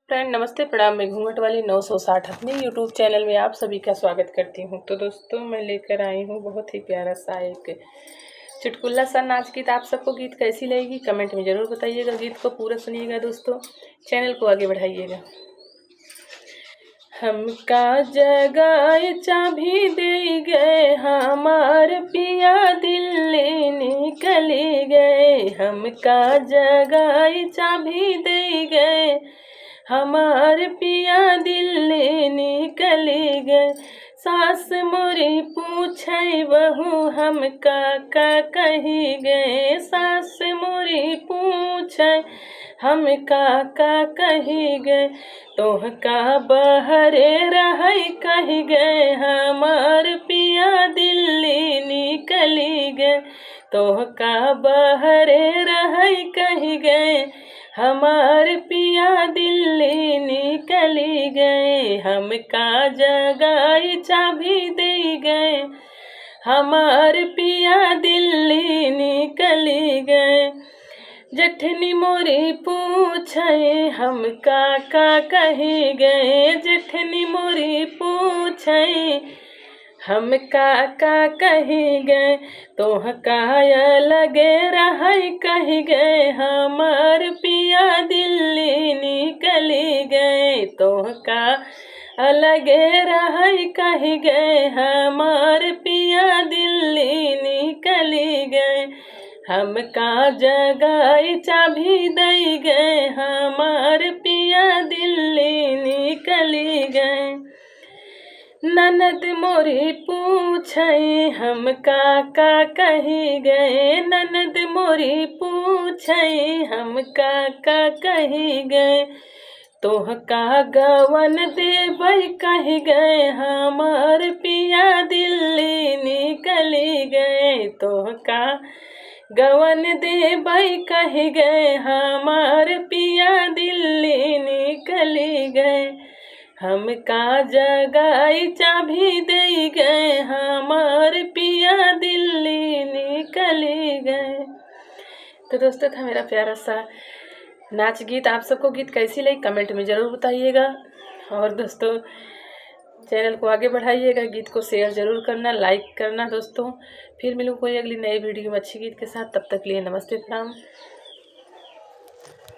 Friend नमस्ते प्रणाम। मैं घूंघट वाली 960 अपने यूट्यूब चैनल में आप सभी का स्वागत करती हूं। तो दोस्तों मैं लेकर आई हूं बहुत ही प्यारा सा एक चुटकुला सा नाच गीत। आप सबको गीत कैसी लगेगी कमेंट में ज़रूर बताइएगा। गीत को पूरा सुनिएगा दोस्तों, चैनल को आगे बढ़ाइएगा। हमका जगाए चाबी दे गए, हमार पिया दिल्ली निकली गए। हमका जगाए चाबी दे गए, हमार पिया दिल्ली निकली गए। सास मोरी पूछे बहू हम का कही गए। सास मोरी पूछे हम का कही गए। तोहका बहरे रही कही गए, हमार पिया दिल्ली निकली गए। तोहका बहरे रही कही गए, हमार पिया दिल्ली निकली गए। हमका जगाई चाबी दे गए, हमार पिया दिल्ली निकली गए। जेठनी मोरी पूछे हम का कही गए। जेठनी मोरी पूछे हम का कही गए। तोहका लगे रही कही गए, हमार पिया दिल्ली निकली गए। तोहका अलगे रही कही गए, हमार पिया दिल्ली निकली गए। हमका जगाई चाबी दे गए, हमार पिया दिल्ली निकली गए। ननद मोरी पूछे हम का कही गए। ननद मोरी पूछे हम का कही गए। तोहका गवन देबै कही गए, हमार पिया दिल्ली निकली गए। तोहका गवन देबै कही गए, हमार पिया दिल्ली निकली गए। हमका जगाई चाबी दे गए, हमार पिया दिल्ली निकली गए। तो दोस्तों था मेरा प्यारा सा नाच गीत। आप सबको गीत कैसी लगी कमेंट में ज़रूर बताइएगा। और दोस्तों चैनल को आगे बढ़ाइएगा, गीत को शेयर ज़रूर करना, लाइक करना दोस्तों। फिर मिलूँ कोई अगली नई वीडियो में अच्छी गीत के साथ। तब तक लिए नमस्ते प्रणाम।